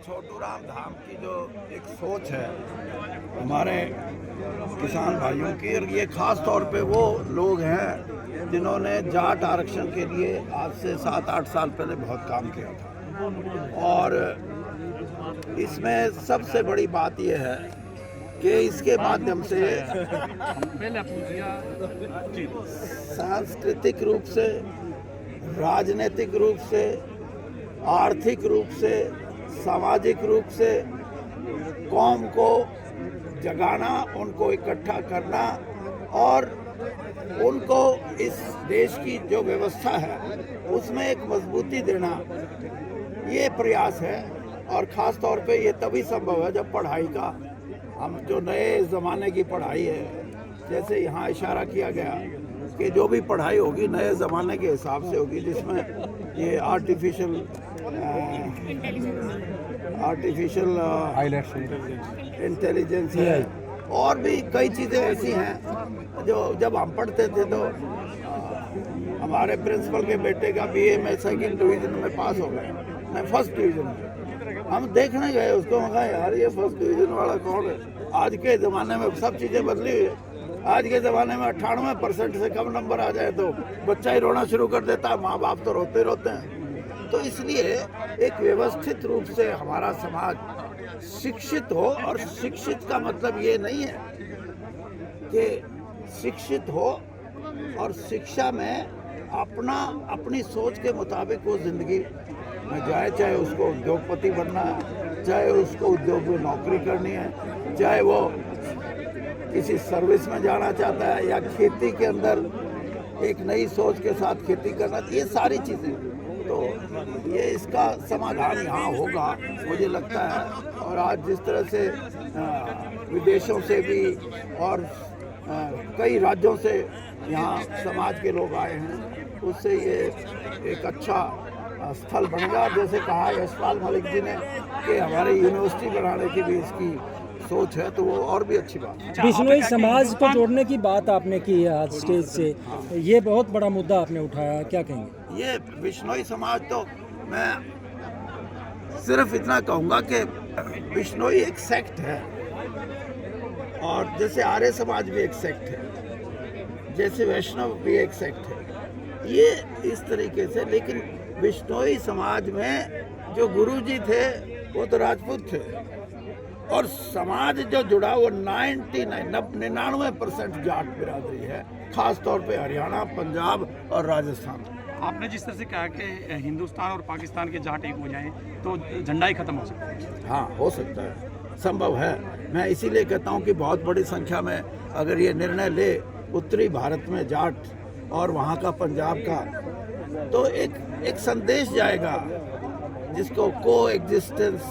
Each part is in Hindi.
छोटू राम धाम की जो एक सोच है हमारे किसान भाइयों की, और ये खास तौर पे वो लोग हैं जिन्होंने जाट आरक्षण के लिए आज से 7-8 साल पहले बहुत काम किया था। और इसमें सबसे बड़ी बात यह है कि इसके माध्यम से सांस्कृतिक रूप से, राजनीतिक रूप से, आर्थिक रूप से, सामाजिक रूप से कौम को जगाना, उनको इकट्ठा करना और उनको इस देश की जो व्यवस्था है उसमें एक मजबूती देना, ये प्रयास है। और ख़ास तौर पे ये तभी संभव है जब पढ़ाई का, हम जो नए ज़माने की पढ़ाई है, जैसे यहाँ इशारा किया गया कि जो भी पढ़ाई होगी नए ज़माने के हिसाब से होगी, जिसमें ये आर्टिफिशियल इंटेलिजेंस है और भी कई चीज़ें ऐसी हैं जो जब हम पढ़ते थे तो हमारे प्रिंसिपल के बेटे का बीए में 2nd डिवीज़न में पास हो गए, मैं 1st डिवीज़न में। हम देखने गए उसको, मैं कहा यार ये 1st डिवीज़न वाला कौन है। आज के ज़माने में सब चीज़ें बदली हुई है। आज के ज़माने में 98% से कम नंबर आ जाए तो बच्चा ही रोना शुरू कर देता है, माँ बाप तो रोते रोते हैं। तो इसलिए एक व्यवस्थित रूप से हमारा समाज शिक्षित हो, और शिक्षित का मतलब ये नहीं है कि शिक्षित हो और शिक्षा में अपनी सोच के मुताबिक वो ज़िंदगी में जाए, चाहे उसको उद्योगपति बनना है, चाहे उसको उद्योग में नौकरी करनी है, चाहे वो किसी सर्विस में जाना चाहता है या खेती के अंदर एक नई सोच के साथ खेती करना, ये सारी चीज़ें। तो ये इसका समाधान यहाँ होगा मुझे लगता है। और आज जिस तरह से विदेशों से भी और कई राज्यों से यहाँ समाज के लोग आए हैं, उससे ये एक अच्छा स्थल बनेगा। जैसे कहा यशपाल मलिक जी ने कि हमारे यूनिवर्सिटी बनाने की भी इसकी सोच है, तो वो और भी अच्छी बात है। बिश्नोई समाज को जोड़ने की बात आपने की है आज स्टेज से, ये बहुत बड़ा मुद्दा आपने उठाया, क्या कहेंगे? ये बिश्नोई समाज, तो मैं सिर्फ इतना कहूँगा कि बिश्नोई एक सेक्ट है, और जैसे आर्य समाज भी एक सेक्ट है, जैसे वैष्णव भी एक सेक्ट है, ये इस तरीके से। लेकिन बिश्नोई समाज में जो गुरुजी थे वो तो राजपूत थे, और समाज जो जुड़ा वो 99% जाट बिरादरी है, खास तौर पे हरियाणा, पंजाब और राजस्थान। आपने जिस तरह से कहा कि हिंदुस्तान और पाकिस्तान के जाट एक हो जाएं तो झंडा ही खत्म हो सकता है। हाँ, हो सकता है, संभव है। मैं इसीलिए कहता हूँ कि बहुत बड़ी संख्या में अगर ये निर्णय ले उत्तरी भारत में जाट और वहाँ का पंजाब का, तो एक संदेश जाएगा जिसको को एग्जिस्टेंस,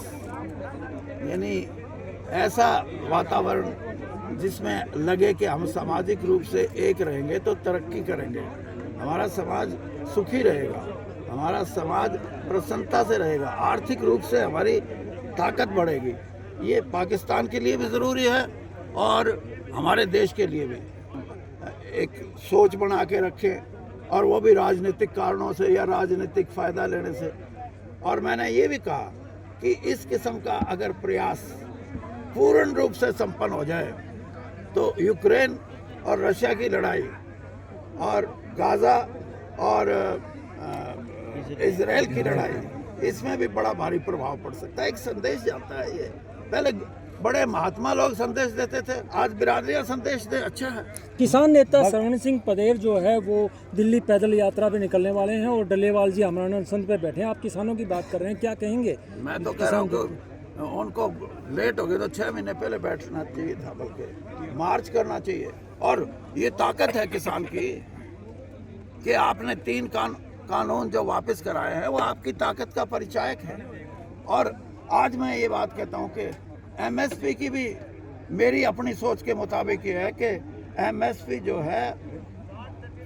यानी ऐसा वातावरण जिसमें लगे कि हम सामाजिक रूप से एक रहेंगे तो तरक्की करेंगे, हमारा समाज सुखी रहेगा, हमारा समाज प्रसन्नता से रहेगा, आर्थिक रूप से हमारी ताकत बढ़ेगी। ये पाकिस्तान के लिए भी ज़रूरी है और हमारे देश के लिए भी। एक सोच बना के रखें, और वो भी राजनीतिक कारणों से या राजनीतिक फ़ायदा लेने से। और मैंने ये भी कहा कि इस किस्म का अगर प्रयास पूर्ण रूप से संपन्न हो जाए तो यूक्रेन और रशिया की लड़ाई और गाज़ा और इजराइल की लड़ाई, इसमें भी बड़ा भारी प्रभाव पड़ सकता है। एक संदेश जाता है। ये पहले बड़े महात्मा लोग संदेश देते थे, आज बिरादरियां संदेश दे, अच्छा है। किसान नेता सरवण सिंह पदेर जो है वो दिल्ली पैदल यात्रा पे निकलने वाले हैं और डल्लेवाल जी आमरण अनशन पे बैठे हैं। आप किसानों की बात कर रहे हैं, क्या कहेंगे? मैं तो कह रहा हूँ कि उनको लेट हो गए तो 6 महीने पहले बैठना चाहिए था, बल्कि मार्च करना चाहिए। और ये ताकत है किसान की कि आपने 3 कानून जो वापस कराए हैं वो आपकी ताकत का परिचायक है। और आज मैं ये बात कहता हूँ कि एमएसपी की भी मेरी अपनी सोच के मुताबिक ये है कि एमएसपी जो है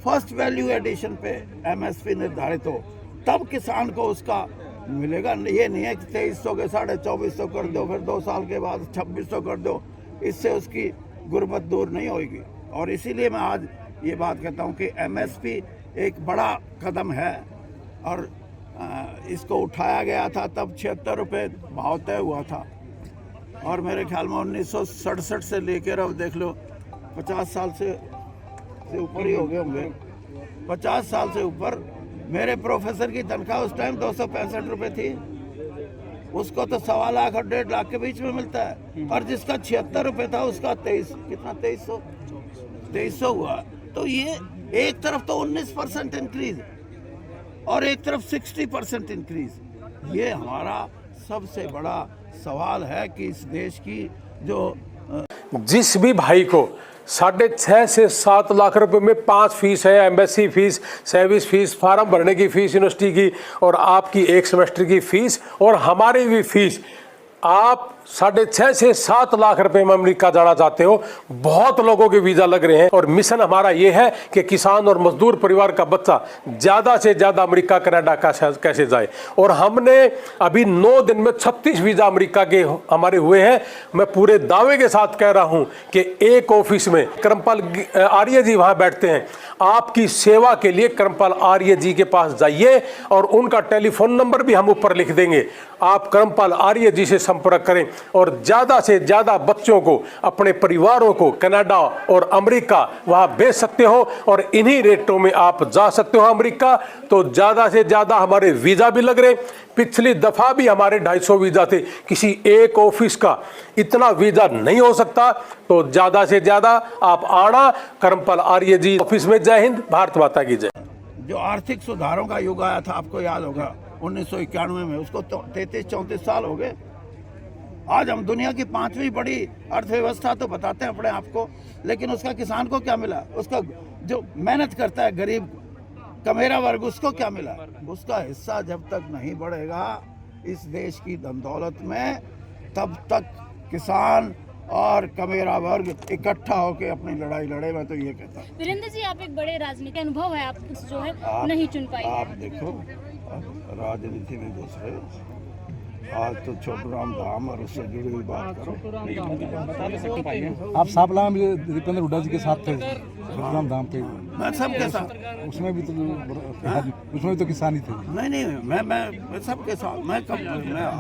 फर्स्ट वैल्यू एडिशन पे एमएसपी निर्धारित हो, तब किसान को उसका मिलेगा। ये नहीं है कि 2300 के 2450 कर दो, फिर 2 साल के बाद 2600 कर दो, इससे उसकी गुर्बत दूर नहीं होगी। और इसीलिए मैं आज ये बात कहता हूँ कि एमएसपी एक बड़ा कदम है, और इसको उठाया गया था तब 76 रुपये भाव तय हुआ था, और मेरे ख्याल में 1967 से लेकर अब देख लो 50 साल से ऊपर ही हो गए होंगे, 50 साल से ऊपर। मेरे प्रोफेसर की तनख्वाह उस टाइम 265 रुपये थी, उसको तो 1.25 लाख और 1.5 लाख के बीच में मिलता है, और जिसका 76 रुपये था उसका 2300 हुआ। तो ये एक तरफ तो 19% इंक्रीज और एक तरफ 60% इंक्रीज। ये हमारा सबसे बड़ा सवाल है कि इस देश की जो जिस भी भाई को 6.5 से 7 लाख रुपए में 5 फीस है, embassy fees, service fees, form भरने की फीस यूनिवर्सिटी की, और आपकी 1 सेमेस्टर की फीस और हमारी भी फीस, आप 6.5 से 7 लाख रुपए में अमेरिका जाना चाहते हो। बहुत लोगों के वीज़ा लग रहे हैं, और मिशन हमारा ये है कि किसान और मजदूर परिवार का बच्चा ज़्यादा से ज़्यादा अमेरिका कनाडा कैसे जाए। और हमने अभी 9 दिन में 36 वीज़ा अमेरिका के हमारे हुए हैं। मैं पूरे दावे के साथ कह रहा हूं कि एक ऑफिस में करमपाल आर्य जी वहां बैठते हैं। आपकी सेवा के लिए करमपाल आर्य जी के पास जाइए, और उनका टेलीफोन नंबर भी हम ऊपर लिख देंगे। आप करमपाल आर्य जी से संपर्क करें, और ज़्यादा से ज़्यादा बच्चों को, अपने परिवारों को कनाडा और अमेरिका वहाँ भेज सकते हो, और इन्हीं रेटों में आप जा सकते हो अमेरिका। तो ज़्यादा से ज़्यादा हमारे वीज़ा भी लग रहे। पिछली दफ़ा भी हमारे 250 वीज़ा थे, किसी एक ऑफिस का इतना वीज़ा नहीं हो सकता। तो ज़्यादा से ज़्यादा आप आना करमपाल आर्य जी ऑफिस में। जय हिंद, भारत माता की जय। जो आर्थिक सुधारों का युग आया था, आपको याद होगा 1991 में, उसको 33-34 साल हो गए। आज हम दुनिया की 5वीं बड़ी अर्थव्यवस्था तो बताते हैं अपने आप को, लेकिन उसका किसान को क्या मिला? उसका जो मेहनत करता है गरीब कमेरा वर्ग, उसको क्या मिला? उसका हिस्सा जब तक नहीं बढ़ेगा इस देश की धन दौलत में, तब तक किसान और कमेरा वर्ग इकट्ठा होकर अपनी लड़ाई लड़े। मैं तो ये कहता हूँ। वीरेंद्र जी, आप एक बड़े राजनीतिक अनुभव है, आप जो है नहीं चुन पाए। आप देखो, राजनीति में दूसरे, आज तो छोटू राम धाम और उससे जुड़ी हुई बात करो। आप सापला में दीपेंद्र हुड्डा जी के साथ थे, छोटू राम धाम पे। मैं सबके साथ, उसमें भी तो किसान ही थे। नहीं, मैं सबके साथ। मैं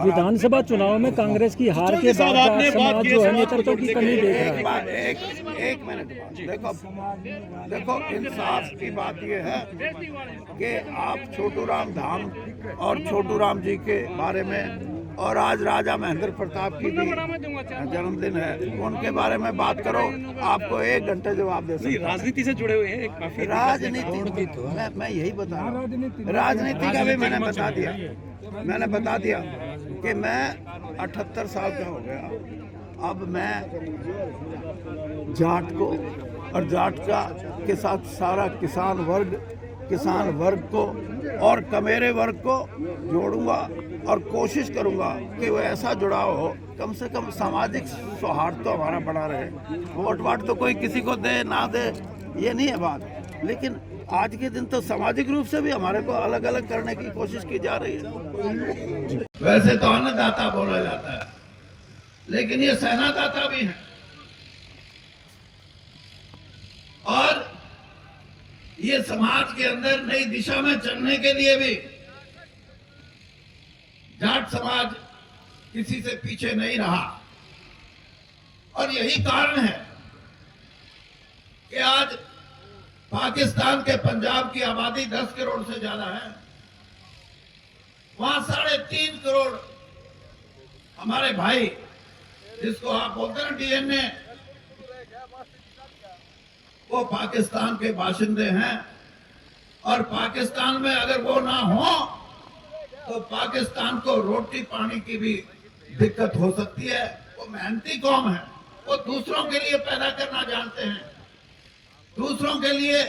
विधानसभा चुनाव में कांग्रेस की हार के बाद समाज जो है नेतृत्व की कमी देख रहा है। एक मिनट देखो, इंसाफ की बात यह है कि आप छोटू राम धाम और छोटू राम जी के बारे में, और आज राजा महेंद्र प्रताप की भी जन्मदिन है, उनके बारे में बात करो, आपको 1 घंटे जवाब दे सकते। राजनीति से जुड़े हुए हैं, राजनीति मैं यही बता रहा हूँ। राजनीति का भी मैंने बता दिया कि मैं 78 साल का हो गया। अब मैं जाट को और जाट के साथ सारा किसान वर्ग को और कमेरे वर्ग को जोड़ूंगा, और कोशिश करूंगा कि वो ऐसा जुड़ाव हो, कम से कम सामाजिक सौहार्द तो हमारा बना रहे। वोट तो कोई किसी को दे ना दे, ये नहीं है बात, लेकिन आज के दिन तो सामाजिक रूप से भी हमारे को अलग अलग करने की कोशिश की जा रही है। वैसे तो अन्नदाता बोला जाता है, लेकिन ये सेनादाता भी है, और ये समाज के अंदर नई दिशा में चलने के लिए भी जाट समाज किसी से पीछे नहीं रहा। और यही कारण है कि आज पाकिस्तान के पंजाब की आबादी 10 करोड़ से ज्यादा है, वहां 3.5 करोड़ हमारे भाई, जिसको आप बोलते हैं डीएनए, वो पाकिस्तान के बाशिंदे हैं। और पाकिस्तान में अगर वो ना हो तो पाकिस्तान को रोटी पानी की भी दिक्कत हो सकती है। वो मेहनती कौम है, वो दूसरों के लिए पैदा करना जानते हैं, दूसरों के लिए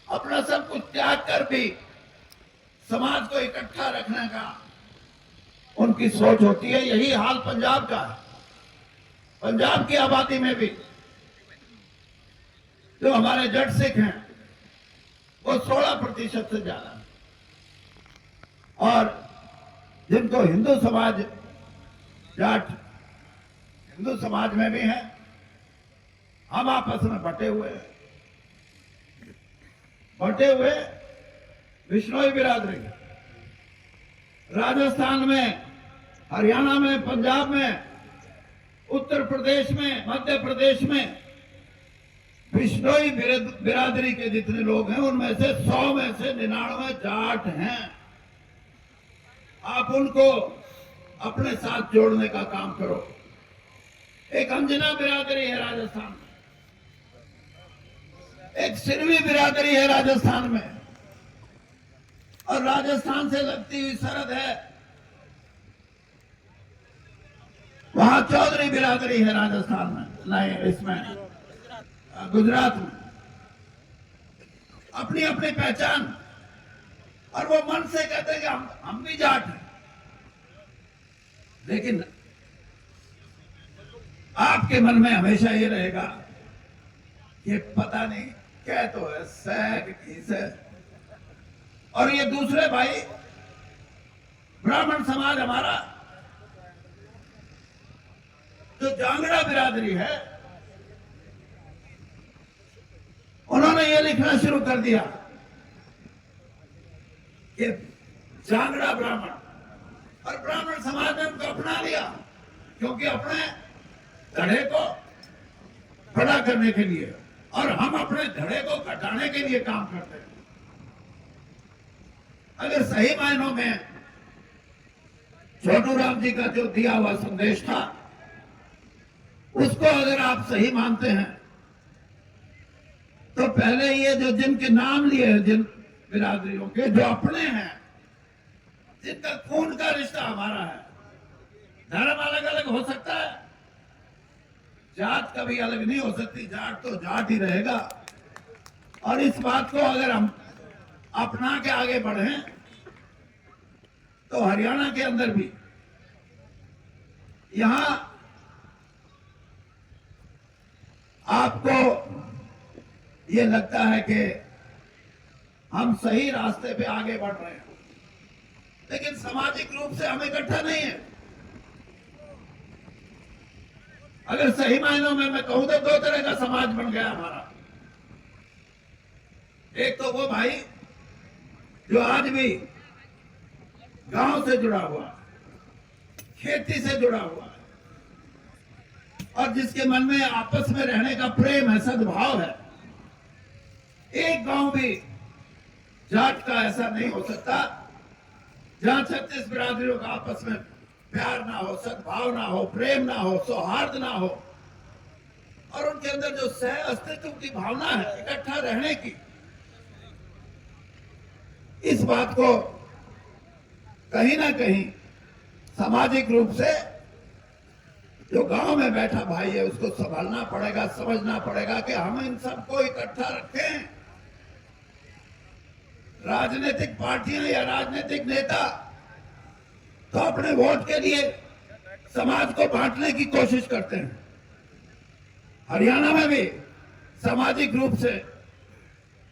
अपना सब कुछ त्याग कर भी समाज को इकट्ठा रखने का उनकी सोच होती है। यही हाल पंजाब का है। पंजाब की आबादी में भी जो हमारे जट सिख हैं वो 16% से ज्यादा है, और जिनको हिंदू समाज जाट हिंदू समाज में भी है, हम आपस में बटे हुए बिश्नोई बिरादरी, राजस्थान में, हरियाणा में, पंजाब में, उत्तर प्रदेश में, मध्य प्रदेश में बिश्नोई बिरादरी के जितने लोग हैं उनमें से 100 में से 99 जाट हैं। आप उनको अपने साथ जोड़ने का काम करो। एक अंजना बिरादरी है राजस्थान में, एक सिरवी बिरादरी है राजस्थान में, और राजस्थान से लगती हुई सरहद है, वहां चौधरी बिरादरी है राजस्थान में, नहीं इसमें गुजरात में। अपनी अपनी पहचान, और वो मन से कहते हैं कि हम भी जाट हैं, लेकिन आपके मन में हमेशा ये रहेगा ये पता नहीं क्या तो है, सैग है। और ये दूसरे भाई ब्राह्मण समाज हमारा जो जांगड़ा बिरादरी है, उन्होंने ये लिखना शुरू कर दिया कि जांगड़ा ब्राह्मण, और ब्राह्मण समाज ने उनको अपना लिया, क्योंकि अपने धड़े को बड़ा करने के लिए, और हम अपने धड़े को घटाने के लिए काम करते हैं। अगर सही मायनों में छोटू राम जी का जो दिया हुआ संदेश था उसको अगर आप सही मानते हैं, तो पहले ये जो जिनके नाम लिए हैं, जिन बिरादरियों के जो अपने हैं, जिनका खून का रिश्ता हमारा है, धर्म अलग अलग हो सकता है, जात कभी अलग नहीं हो सकती, जाट तो जाट ही रहेगा। और इस बात को अगर हम अपना के आगे बढ़े तो हरियाणा के अंदर भी, यहां आपको ये लगता है कि हम सही रास्ते पे आगे बढ़ रहे हैं, लेकिन सामाजिक रूप से हम इकट्ठा नहीं है। अगर सही मायनों में मैं कहूं तो दो तरह का समाज बन गया हमारा। एक तो वो भाई जो आज भी गांव से जुड़ा हुआ, खेती से जुड़ा हुआ है, और जिसके मन में आपस में रहने का प्रेम है, सद्भाव है। एक गांव भी जाट का ऐसा नहीं हो सकता जहां 36 बिरादरियों का आपस में प्यार ना हो, सद्भाव ना हो, प्रेम ना हो, सौहार्द ना हो, और उनके अंदर जो सह अस्तित्व की भावना है, इकट्ठा रहने की, इस बात को कहीं ना कहीं सामाजिक रूप से जो गांव में बैठा भाई है उसको संभालना पड़ेगा, समझना पड़ेगा कि हम इन सबको इकट्ठा रखें। राजनीतिक पार्टियां या राजनीतिक नेता तो अपने वोट के लिए समाज को बांटने की कोशिश करते हैं। हरियाणा में भी सामाजिक रूप से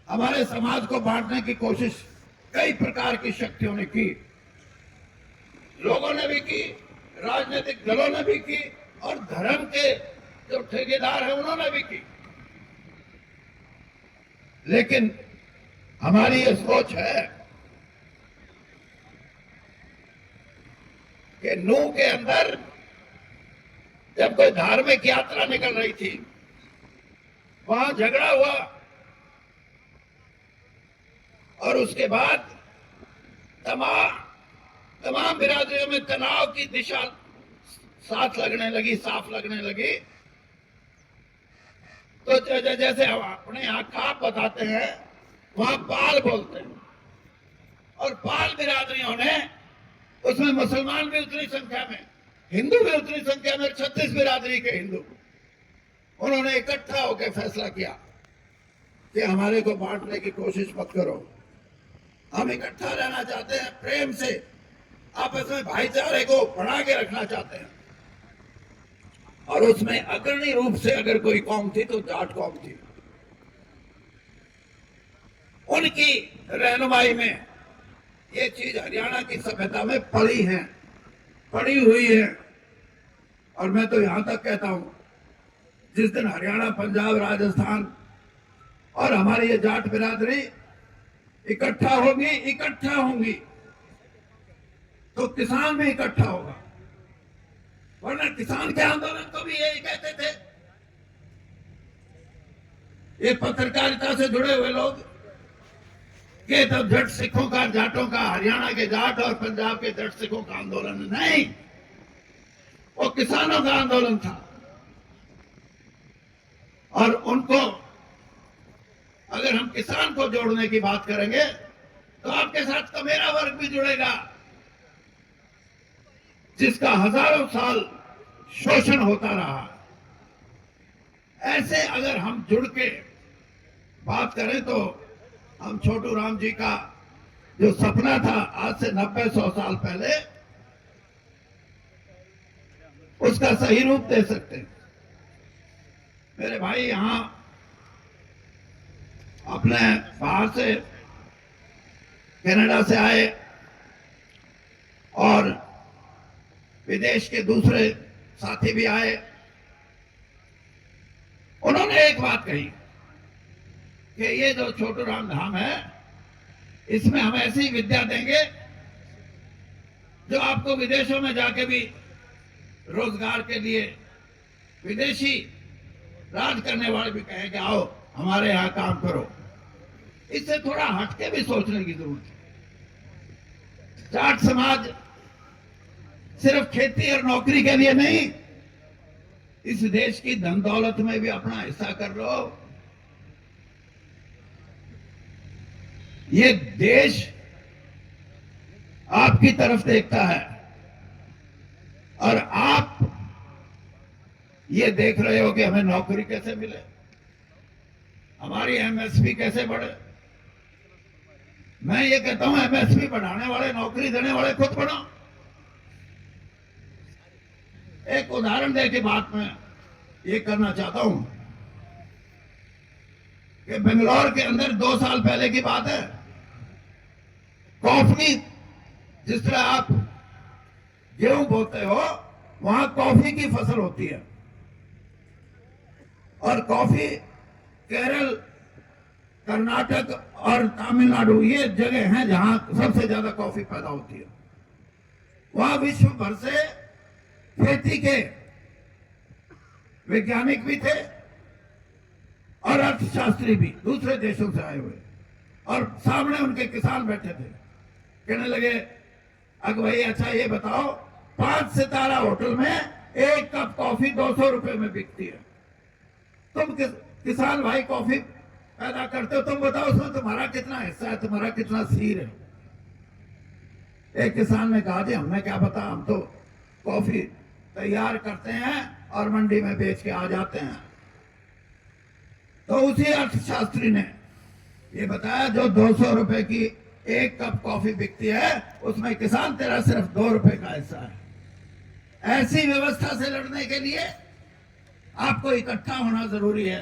हमारे समाज को बांटने की कोशिश कई प्रकार की शक्तियों ने की, लोगों ने भी की, राजनीतिक दलों ने भी की, और धर्म के जो ठेकेदार हैं उन्होंने भी की। लेकिन हमारी ये सोच है कि नूह के अंदर जब कोई धार्मिक यात्रा निकल रही थी, वहां झगड़ा हुआ, और उसके बाद तमाम बिरादरियों में तनाव की दिशा साफ लगने लगी। तो जैसे हम अपने यहाँ खाप बताते हैं, वहां पाल बोलते हैं, और पाल बिरादरियों ने, उसमें मुसलमान भी उतनी संख्या में, हिंदू भी उतनी संख्या में, 36 बिरादरी के हिंदू, उन्होंने इकट्ठा होकर फैसला किया कि हमारे को बांटने की कोशिश मत करो, हम इकट्ठा रहना चाहते हैं, प्रेम से आपस में भाईचारे को बढ़ा के रखना चाहते हैं। और उसमें अग्रणी रूप से अगर कोई कौम थी तो जाट कौम थी। उनकी रहनुमाई में ये चीज हरियाणा की सभ्यता में पड़ी हुई है। और मैं तो यहां तक कहता हूं, जिस दिन हरियाणा, पंजाब, राजस्थान और हमारी ये जाट बिरादरी इकट्ठा होंगी तो किसान भी इकट्ठा होगा, वरना किसान के आंदोलन को भी यही कहते थे। ये पत्रकारिता से जुड़े हुए लोग कि तब जट सिखों का, जाटों का, हरियाणा के जाट और पंजाब के जट सिखों का आंदोलन नहीं, वो किसानों का आंदोलन था। और उनको अगर हम किसान को जोड़ने की बात करेंगे तो आपके साथ तो मेरा वर्ग भी जुड़ेगा, जिसका हजारों साल शोषण होता रहा। ऐसे अगर हम जुड़ के बात करें तो हम छोटू राम जी का जो सपना था आज से 90-100 साल पहले, उसका सही रूप दे सकते हैं। मेरे भाई यहां अपने बाहर से, कनाडा से आए और विदेश के दूसरे साथी भी आए। उन्होंने एक बात कही कि ये जो छोटू राम धाम है, इसमें हम ऐसी विद्या देंगे जो आपको विदेशों में जाके भी रोजगार के लिए विदेशी राज करने वाले भी कहें कि आओ हमारे यहां काम करो। इससे थोड़ा हटके भी सोचने की जरूरत है। जाट समाज सिर्फ खेती और नौकरी के लिए नहीं, इस देश की धन दौलत में भी अपना हिस्सा कर लो। ये देश आपकी तरफ देखता है और आप ये देख रहे हो कि हमें नौकरी कैसे मिले, हमारी एमएसपी कैसे बढ़े। मैं ये कहता हूं एमएसपी बढ़ाने वाले, नौकरी देने वाले खुद बनो। एक उदाहरण दे के बात में ये करना चाहता हूं कि बेंगलोर के अंदर 2 साल पहले की बात है, कॉफी, जिस तरह आप गेहूं बोते हो वहां कॉफी की फसल होती है। और कॉफी केरल, कर्नाटक और तमिलनाडु ये जगह हैं जहां सबसे ज्यादा कॉफी पैदा होती है। वहां विश्व भर से खेती के वैज्ञानिक भी थे और अर्थशास्त्री भी, दूसरे देशों से आए हुए। और सामने उनके किसान बैठे थे, कहने लगे अगर भाई अच्छा ये बताओ, 5 सितारा होटल में 1 कप कॉफी 200 रुपए में बिकती है। तुम किसान भाई कॉफी पैदा करते हो, तुम बताओ उसमें तुम्हारा कितना हिस्सा है, तुम्हारा कितना सीर है। एक किसान ने कहा जी हमें क्या पता, हम तो कॉफी तैयार करते हैं और मंडी में बेच के आ जाते हैं। तो उसी अर्थशास्त्री ने ये बताया जो 200 रुपए की 1 कप कॉफी बिकती है उसमें किसान तेरा सिर्फ 2 रुपए का हिस्सा है। ऐसी व्यवस्था से लड़ने के लिए आपको इकट्ठा होना जरूरी है,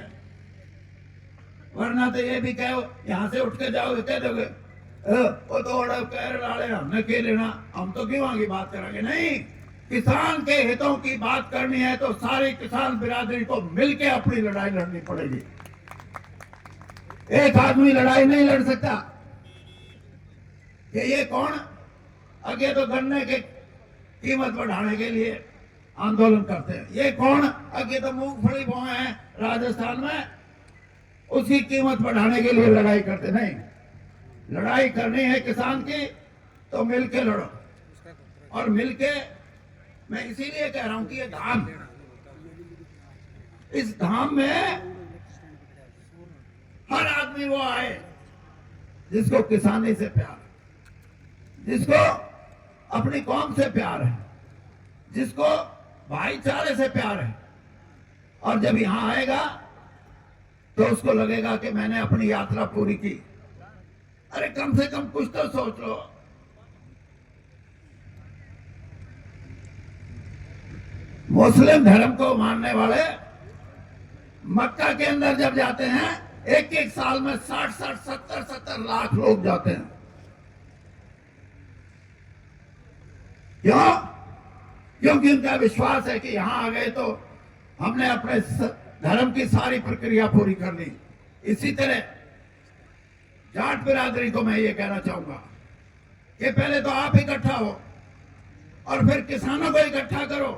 वरना तो ये भी कहो, यहां से उठ के जाओगे कह दोगे वो तो ऑर्डर कह रहे हमने क्या लेना, हम तो क्यों आगे बात करेंगे। नहीं, किसान के हितों की बात करनी है तो सारी किसान बिरादरी को मिलकर अपनी लड़ाई लड़नी पड़ेगी। एक आदमी लड़ाई नहीं लड़ सकता कि ये कौन, आगे तो गन्ने के कीमत बढ़ाने के लिए आंदोलन करते हैं, ये कौन, आगे तो मूंगफली बोए हैं राजस्थान में उसकी कीमत बढ़ाने के लिए लड़ाई करते। नहीं, लड़ाई करनी है किसान की तो मिलके लड़ो। और मिलके, मैं इसीलिए कह रहा हूं कि ये धाम, इस धाम में हर आदमी वो आए जिसको किसानी से प्यार है, जिसको अपनी कौम से प्यार है, जिसको भाईचारे से प्यार है। और जब यहां आएगा तो उसको लगेगा कि मैंने अपनी यात्रा पूरी की। अरे कम से कम कुछ तो सोच लो। मुस्लिम धर्म को मानने वाले मक्का के अंदर जब जाते हैं, एक साल में 60-60, 70-70 लाख लोग जाते हैं। क्यों? क्योंकि उनका विश्वास है कि यहां आ गए तो हमने अपने धर्म की सारी प्रक्रिया पूरी कर ली। इसी तरह जाट बिरादरी को मैं ये कहना चाहूंगा कि पहले तो आप इकट्ठा हो और फिर किसानों को इकट्ठा करो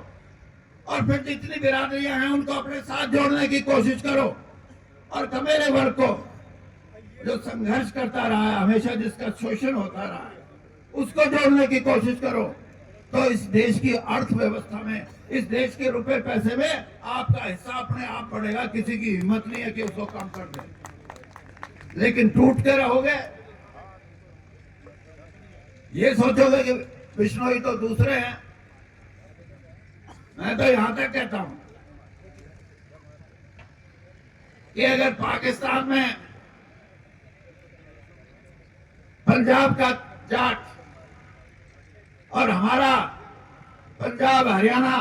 और फिर जितनी बिरादरियां हैं उनको अपने साथ जोड़ने की कोशिश करो और कमेरे वर्ग को जो संघर्ष करता रहा है हमेशा, जिसका शोषण होता रहा है, उसको जोड़ने की कोशिश करो। तो इस देश की अर्थव्यवस्था में, इस देश के रुपए पैसे में आपका हिस्सा अपने आप बढ़ेगा। किसी की हिम्मत नहीं है कि उसको कम कर दे। लेकिन टूट के रहोगे, ये सोचोगे कि बिश्नोई तो दूसरे हैं। मैं तो यहां तक कहता हूं कि अगर पाकिस्तान में पंजाब का जाट और हमारा पंजाब, हरियाणा,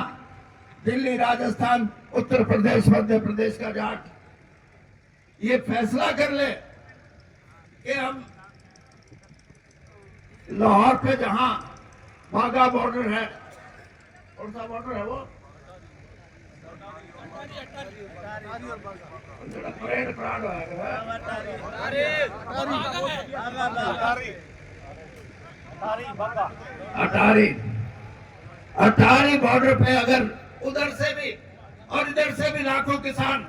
दिल्ली, राजस्थान, उत्तर प्रदेश, मध्य प्रदेश का जाट ये फैसला कर ले कि हम लाहौर पे जहां वाघा बॉर्डर है, कौन सा बॉर्डर है वो, परेड प्राण अटारी बॉर्डर पे अगर उधर से भी और इधर से भी लाखों किसान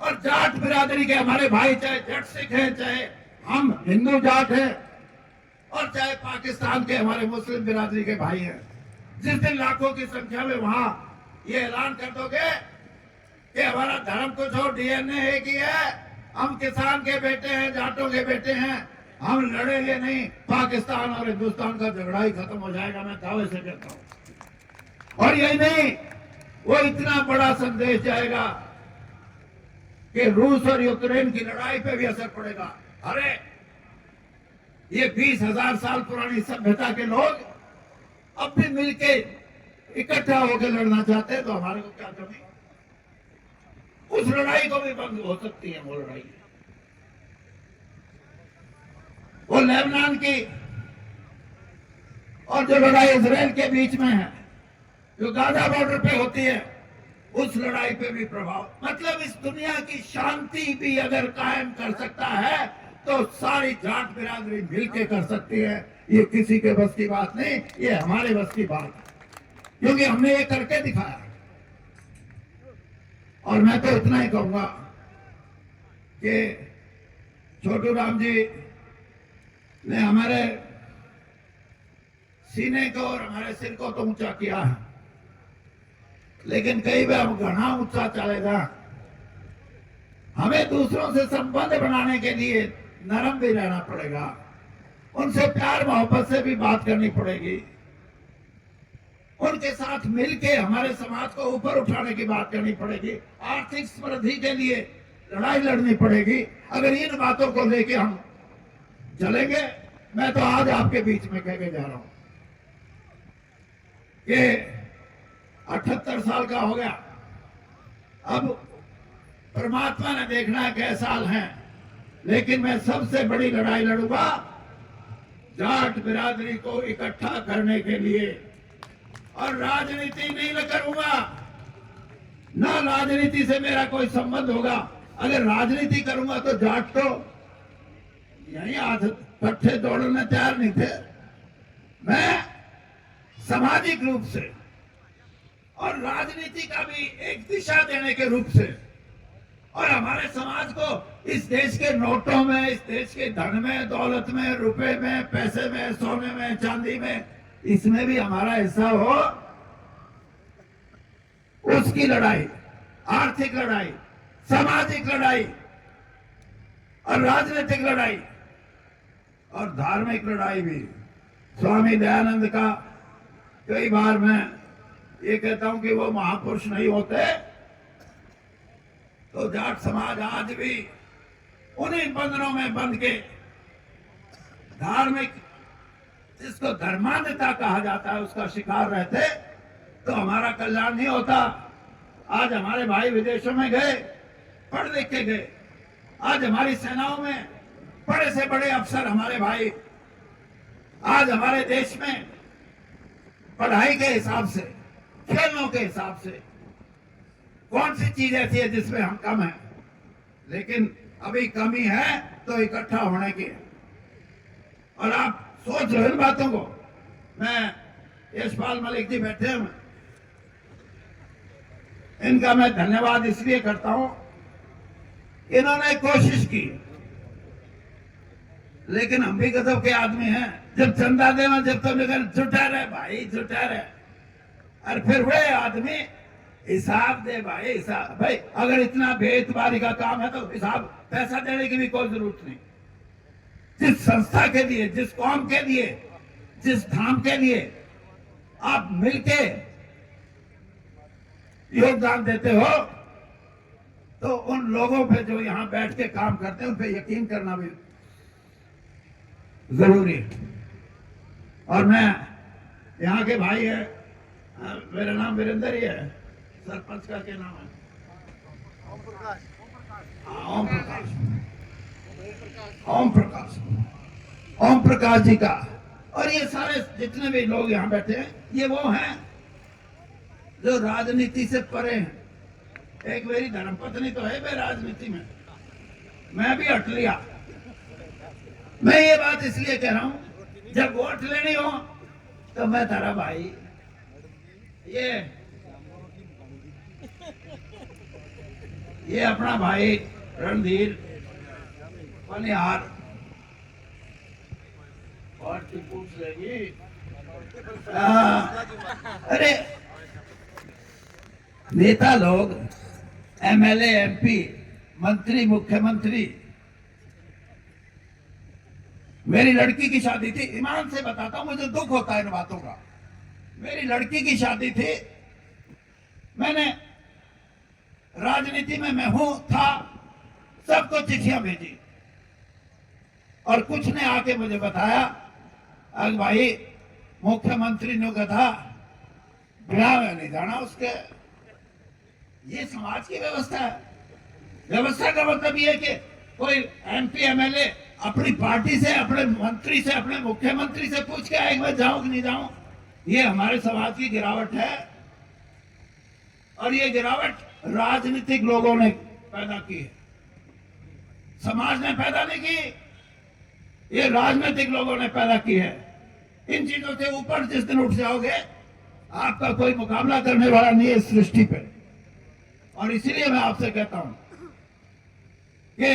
और जाट बिरादरी के हमारे भाई, चाहे जट सिख हैं, चाहे हम हिंदू जाट हैं और चाहे पाकिस्तान के हमारे मुस्लिम बिरादरी के भाई हैं, जिस दिन लाखों की संख्या में वहां ये ऐलान कर दोगे कि हमारा धर्म कुछ और, डीएनए एक ही है, हम किसान के बेटे हैं, जाटों के बेटे हैं, हम लड़ेंगे नहीं, पाकिस्तान और हिंदुस्तान का झगड़ा ही खत्म हो जाएगा। मैं दावे से कहता हूं। और यही नहीं, वो इतना बड़ा संदेश जाएगा कि रूस और यूक्रेन की लड़ाई पे भी असर पड़ेगा। अरे ये 20,000 साल पुरानी सभ्यता के लोग अब भी मिलके इकट्ठा होकर लड़ना चाहते हैं, तो हमारे को क्या कमी? उस लड़ाई को भी बंद हो सकती है। वो लड़ाई, वो लेबनान की और जो लड़ाई इजराइल के बीच में है, जो गाजा बॉर्डर पे होती है, उस लड़ाई पे भी प्रभाव। मतलब इस दुनिया की शांति भी अगर कायम कर सकता है तो सारी जाट बिरादरी मिलके कर सकती है। ये किसी के बस की बात नहीं, ये हमारे बस की बात है, क्योंकि हमने ये करके दिखाया। और मैं तो इतना ही कहूंगा कि छोटू राम जी ने हमारे सीने को और हमारे सिर को तो ऊंचा किया है, लेकिन कई बार घना ऊंचा चलेगा। हमें दूसरों से संबंध बनाने के लिए नरम भी रहना पड़ेगा, उनसे प्यार मोहब्बत से भी बात करनी पड़ेगी, उनके साथ मिलके हमारे समाज को ऊपर उठाने की बात करनी पड़ेगी, आर्थिक समृद्धि के लिए लड़ाई लड़नी पड़ेगी। अगर इन बातों को लेके हम चलेंगे, मैं तो आज आपके बीच में कह के जा रहा हूं कि 78 साल का हो गया, अब परमात्मा ने देखना है कै साल हैं, लेकिन मैं सबसे बड़ी लड़ाई लड़ूंगा जाट बिरादरी को इकट्ठा करने के लिए। और राजनीति नहीं करूंगा, ना राजनीति से मेरा कोई संबंध होगा। अगर राजनीति करूंगा तो जाट तो यही हाथ पट्टे दौड़ने तैयार नहीं थे। मैं सामाजिक रूप से और राजनीति का भी एक दिशा देने के रूप से और हमारे समाज को इस देश के नोटों में, इस देश के धन में, दौलत में, रुपए में, पैसे में, सोने में, चांदी में, इसमें भी हमारा हिस्सा हो, उसकी लड़ाई, आर्थिक लड़ाई, सामाजिक लड़ाई और राजनीतिक लड़ाई और धार्मिक लड़ाई भी। स्वामी दयानंद का कई बार मैं ये कहता हूं कि वो महापुरुष नहीं होते तो जाट समाज आज भी उन्हीं बंधनों में बंध के धार्मिक, जिसको धर्मान्धता कहा जाता है, उसका शिकार रहते तो हमारा कल्याण नहीं होता। आज हमारे भाई विदेशों में गए, पढ़ लिख के गए, आज हमारी सेनाओं में बड़े से बड़े अफसर हमारे भाई, आज हमारे देश में पढ़ाई के हिसाब से, खेलों के हिसाब से कौन सी चीज ऐसी है जिसमें हम कम हैं? लेकिन अभी कमी है तो इकट्ठा होने की है। और आप सोच लो इन बातों को। मैं यशपाल मलिक जी बैठे हैं, इनका मैं धन्यवाद इसलिए करता हूं, इन्होंने कोशिश की, लेकिन हम भी गजब के आदमी हैं। जब चंदा देना, जब तो निकल जुटा रहे भाई, जुटा रहे। और फिर वे आदमी हिसाब दे भाई, हिसाब भाई। अगर इतना बेइतबारी का काम है तो हिसाब, पैसा देने की भी कोई जरूरत नहीं। जिस संस्था के लिए, जिस कौम के लिए, जिस धाम के लिए आप मिलके योगदान देते हो, तो उन लोगों पे जो यहां बैठ के काम करते हैं उन पे यकीन करना भी जरूरी है। और मैं यहाँ के भाई है, मेरा नाम वीरेंद्र ही है, सरपंच का क्या नाम है? ओम प्रकाश। ओम प्रकाश जी का। और ये सारे जितने भी लोग यहाँ बैठे हैं, ये वो हैं जो राजनीति से परे हैं। एक मेरी धर्मपत्नी तो है राजनीति में, मैं भी हट लिया। मैं ये बात इसलिए कह रहा हूं, जब वोट लेनी हो तो मैं तेरा भाई, ये अपना भाई रणधीर पनिहार और पूछ लेगी। अरे नेता लोग, एमएलए, एमपी, मंत्री, मुख्यमंत्री। मेरी लड़की की शादी थी, ईमान से बताता हूं, मुझे दुख होता है इन बातों का। मेरी लड़की की शादी थी, मैंने राजनीति में मैं हूं था, सबको चिट्ठियां भेजी, और कुछ ने आके मुझे बताया, अरे भाई मुख्यमंत्री ने कहा ब्याह में नहीं जाना उसके। ये समाज की व्यवस्था है। व्यवस्था का मतलब ये है कि कोई एमपी, एमएलए अपनी पार्टी से, अपने मंत्री से, अपने मुख्यमंत्री से पूछ के आएगा मैं जाऊं कि नहीं जाऊं। ये हमारे समाज की गिरावट है, और ये गिरावट राजनीतिक लोगों ने पैदा की है, समाज ने पैदा नहीं की, ये राजनीतिक लोगों ने पैदा की है। इन चीजों से ऊपर जिस दिन उठ जाओगे, आपका कोई मुकाबला करने वाला नहीं है इस सृष्टि पे। और इसीलिए मैं आपसे कहता हूं कि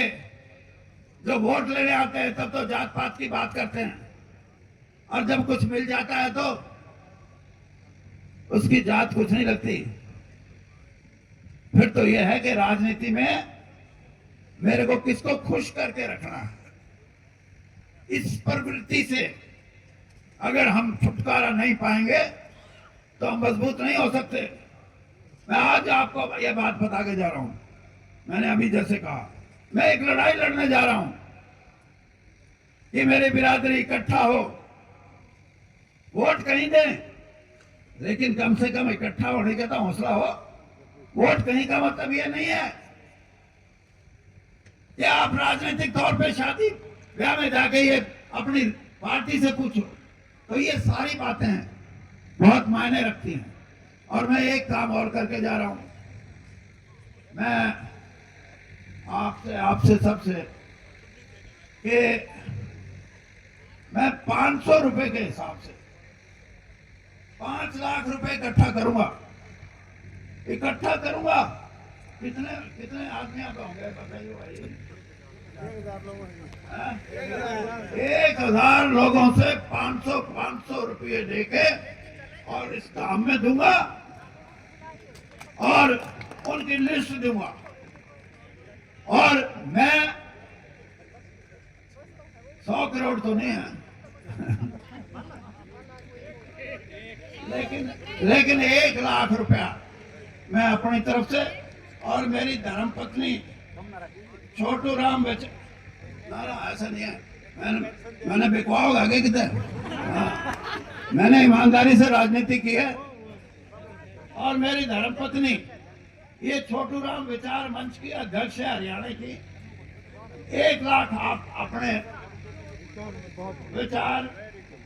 जो वोट लेने आते हैं तब तो जात पात की बात करते हैं, और जब कुछ मिल जाता है तो उसकी जात कुछ नहीं लगती। फिर तो यह है कि राजनीति में मेरे को किसको खुश करके रखना है। इस प्रवृत्ति से अगर हम छुटकारा नहीं पाएंगे तो हम मजबूत नहीं हो सकते। मैं आज आपको यह बात बता के जा रहा हूं, मैंने अभी जैसे कहा, मैं एक लड़ाई लड़ने जा रहा हूं कि मेरी बिरादरी इकट्ठा हो, वोट कहीं दें, लेकिन कम से कम इकट्ठा होने का तो हौसला हो। वोट कहीं का मतलब यह नहीं है कि आप राजनीतिक तौर पे शादी ब्याह में जाके ये अपनी पार्टी से पूछो, तो ये सारी बातें हैं बहुत मायने रखती हैं। और मैं एक काम और करके जा रहा हूं, मैं आपसे सबसे कि मैं 500 रुपए के हिसाब से 5 लाख रुपए इकट्ठा करूंगा। कितने आदमी आप होंगे बताइए भाई? 1000 लोगों से 500 रुपये लेके और इस काम में दूंगा, और उनकी लिस्ट दूंगा। और मैं 100 करोड़ तो नहीं है लेकिन 1 लाख रुपया मैं अपनी तरफ से, और मेरी धर्मपत्नी छोटू राम बेच, ऐसा नहीं है, मैंने बिकवा होगा क्या कितने? मैंने ईमानदारी से राजनीति की है। और मेरी धर्मपत्नी ये छोटू राम विचार मंच की अध्यक्ष है हरियाणा की। 1 लाख आप अपने विचार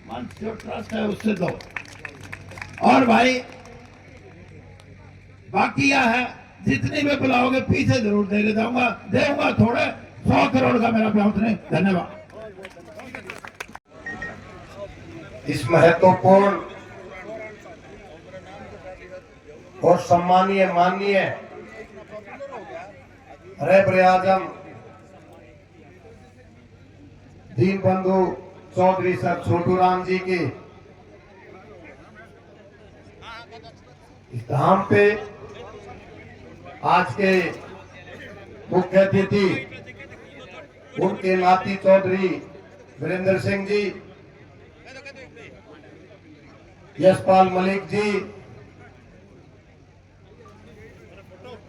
मंच जो ट्रस्ट है उससे दो। और भाई बाकी यह है, जितनी भी बुलाओगे पीछे जरूर दे जाऊंगा, देऊंगा 100 करोड़ का मेरा ब्याज नहीं। धन्यवाद। इस महत्वपूर्ण और सम्मानीय माननीय रहबर आजम दीन बंधु चौधरी सर छोटू राम जी के इस धाम पे आज के मुख्य अतिथि उनके नाती चौधरी वीरेंद्र सिंह जी, यशपाल मलिक जी,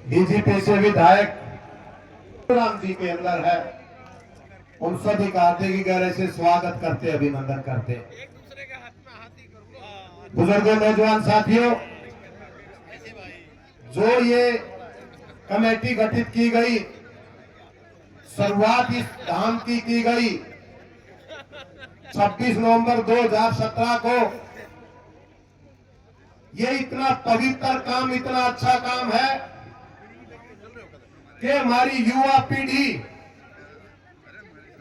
डीजीपी से विधायक राम जी के अंदर है, उन सभी का हार्दिक गहराई से स्वागत करते, अभिनंदन करते। बुजुर्गों, नौजवान साथियों, जो ये कमेटी गठित की गई, शुरुआत इस धाम की गई 26 नवंबर 2017 को। ये इतना पवित्र काम, इतना अच्छा काम है कि हमारी युवा पीढ़ी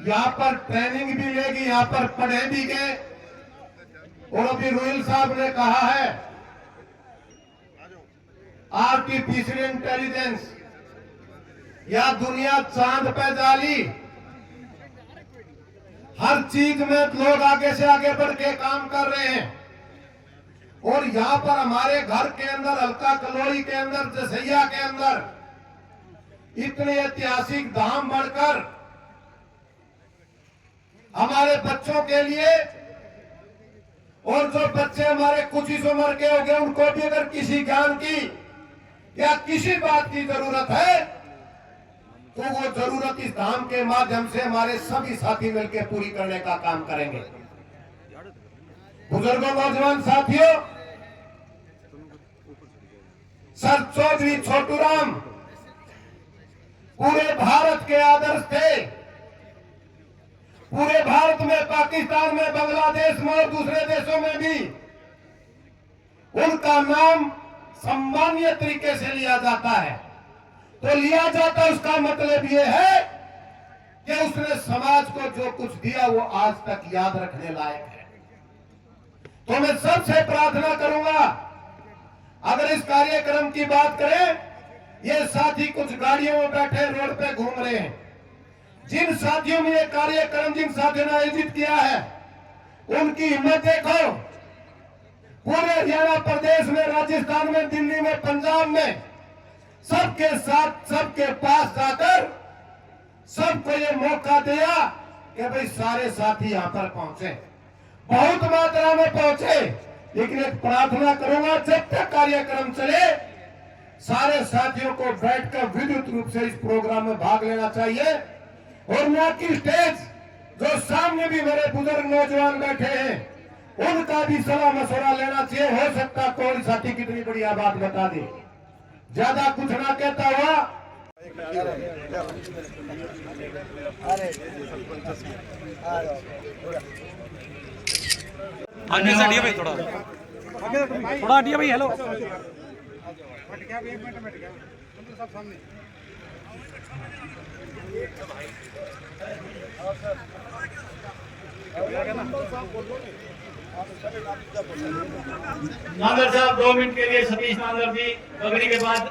यहाँ पर ट्रेनिंग भी लेगी, यहाँ पर पढ़े भी गए। और अभी रोहिल साहब ने कहा है आर्टिफिशियल इंटेलिजेंस, या दुनिया चांद पे जाली, हर चीज में लोग आगे से आगे बढ़ के काम कर रहे हैं। और यहाँ पर हमारे घर के अंदर, हल्का कलोई के अंदर, जसैया के अंदर इतने ऐतिहासिक धाम बढ़कर हमारे बच्चों के लिए, और जो बच्चे हमारे कुछ इस उम्र के हो गए, उनको भी अगर किसी ज्ञान की या किसी बात की जरूरत है तो वो जरूरत इस धाम के माध्यम से हमारे सभी साथी मिलकर पूरी करने का काम करेंगे। बुजुर्गों, नौजवान साथियों, सर चौधरी छोटू राम पूरे भारत के आदर्श थे। पूरे भारत में, पाकिस्तान में, बांग्लादेश में और दूसरे देशों में भी उनका नाम सम्मानीय तरीके से लिया जाता है। तो लिया जाता, उसका मतलब यह है कि उसने समाज को जो कुछ दिया वो आज तक याद रखने लायक है। तो मैं सबसे प्रार्थना करूंगा, अगर इस कार्यक्रम की बात करें, ये साथी कुछ गाड़ियों में बैठे रोड पे घूम रहे हैं। जिन साथियों ने ये कार्यक्रम, जिन साथियों ने आयोजित किया है, उनकी हिम्मत देखो। पूरे हरियाणा प्रदेश में, राजस्थान में, दिल्ली में, पंजाब में, सबके साथ, सबके पास जाकर सबको ये मौका दिया कि भाई सारे साथी यहाँ पर पहुंचे। बहुत मात्रा में पहुंचे, लेकिन एक प्रार्थना करूंगा, जब तक कार्यक्रम चले सारे साथियों को बैठकर विद्युत रूप से इस प्रोग्राम में भाग लेना चाहिए। और ना कि स्टेज, जो सामने भी मेरे बुजुर्ग नौजवान बैठे हैं, उनका भी सलाह मशवरा लेना चाहिए। हो सकता कोई साथी कितनी बढ़िया बात बता दे। ज्यादा कुछ ना कहता हुआ आगे से हटिए भाई, थोड़ा हटिए भाई। हेलो, नांदर साहब 2 मिनट के लिए, सतीश नांदर जी पगड़ी के बाद।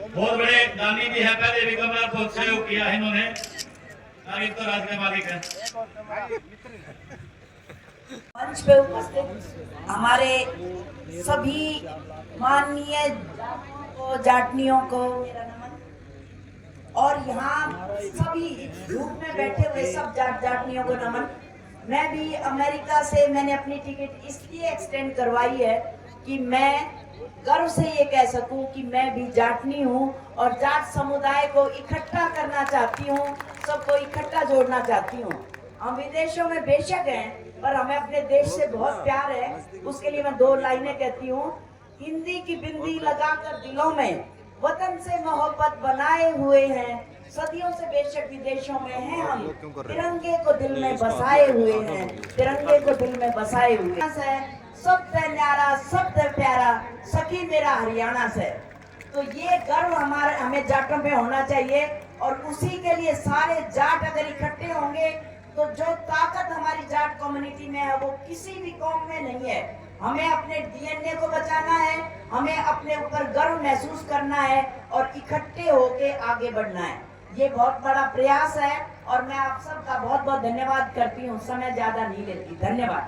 बहुत बड़े दानी भी है, पहले भी कमरा बहुत सहयोग किया है इन्होंने। नागरिक तो राज के मालिक है। मंच पे उपस्थित हमारे सभी माननीय जाटनियों को मेरा नमन। और यहाँ सभी ग्रुप में बैठे हुए सब जाटनियों को नमन। मैं भी अमेरिका से मैंने अपनी टिकट इसलिए एक्सटेंड करवाई है कि मैं गर्व से ये कह सकूं कि मैं भी जाटनी हूँ और जाट समुदाय को इकट्ठा करना चाहती हूँ, सबको इकट्ठा जोड़ना चाहती हूँ। हम विदेशों में बेशक हैं, पर हमें अपने देश से बहुत प्यार है। उसके लिए मैं 2 लाइनें कहती हूँ। हिंदी की बिंदी लगाकर दिलों में वतन से मोहब्बत बनाए हुए हैं, सदियों से बेशक विदेशों में हैं हम, तिरंगे को दिल में बसाए हुए हैं, तिरंगे को दिल में बसाए हुए हैं। सब न्यारा, सब प्यारा, सखी मेरा हरियाणा से। तो ये गर्व हमें जाटों पे होना चाहिए। और उसी के लिए सारे जाट अगर इकट्ठे होंगे तो जो ताकत हमारी जाट कम्युनिटी में है वो किसी भी कौम में नहीं है। हमें अपने डीएनए को बचाना है, हमें अपने ऊपर गर्व महसूस करना है और इकट्ठे होके आगे बढ़ना है। ये बहुत बड़ा प्रयास है और मैं आप सबका बहुत बहुत धन्यवाद करती हूँ। समय ज्यादा नहीं लेती। धन्यवाद।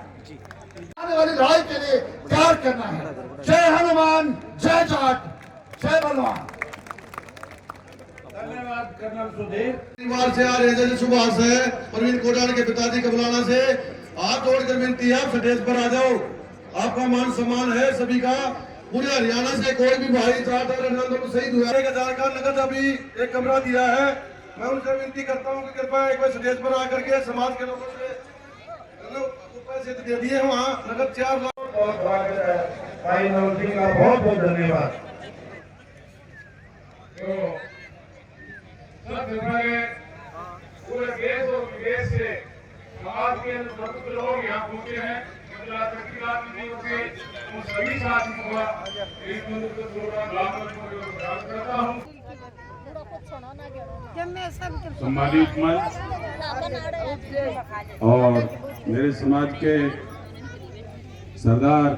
आने वाली लड़ाई के लिए तैयार करना है। जय हनुमान, जय जाट, जय बलवान। धन्यवाद कर्नल सुधीर। परिवार से आ रहे हैं जैसे सुभाष है, प्रवीण कोटाल के पिताजी कबलाना से हाथ जोड़कर विनती है, आप स्टेज पर आ जाओ। आपका मान सम्मान है सभी का। पूरे हरियाणा से कोई भी भाई जाट और आंदोलन शहीद हुआ है, 1000 का नगद अभी एक कमरा दिया है। मैं उनसे विनती करता हूँ कि कृपया एक बार स्टेज पर आकर के समाज के लोगों से पैसे दे दिए वहाँ नगद 4 लाख। बहुत स्वागत है भाई नवल सिंह का, बहुत बहुत धन्यवाद। पूरे देश और विदेश से समाज के प्रमुख लोग यहाँ पहुंचे हैं। उन सभी साथियों का एक करता हूँ। सम्मानित मंच और मेरे समाज के सरदार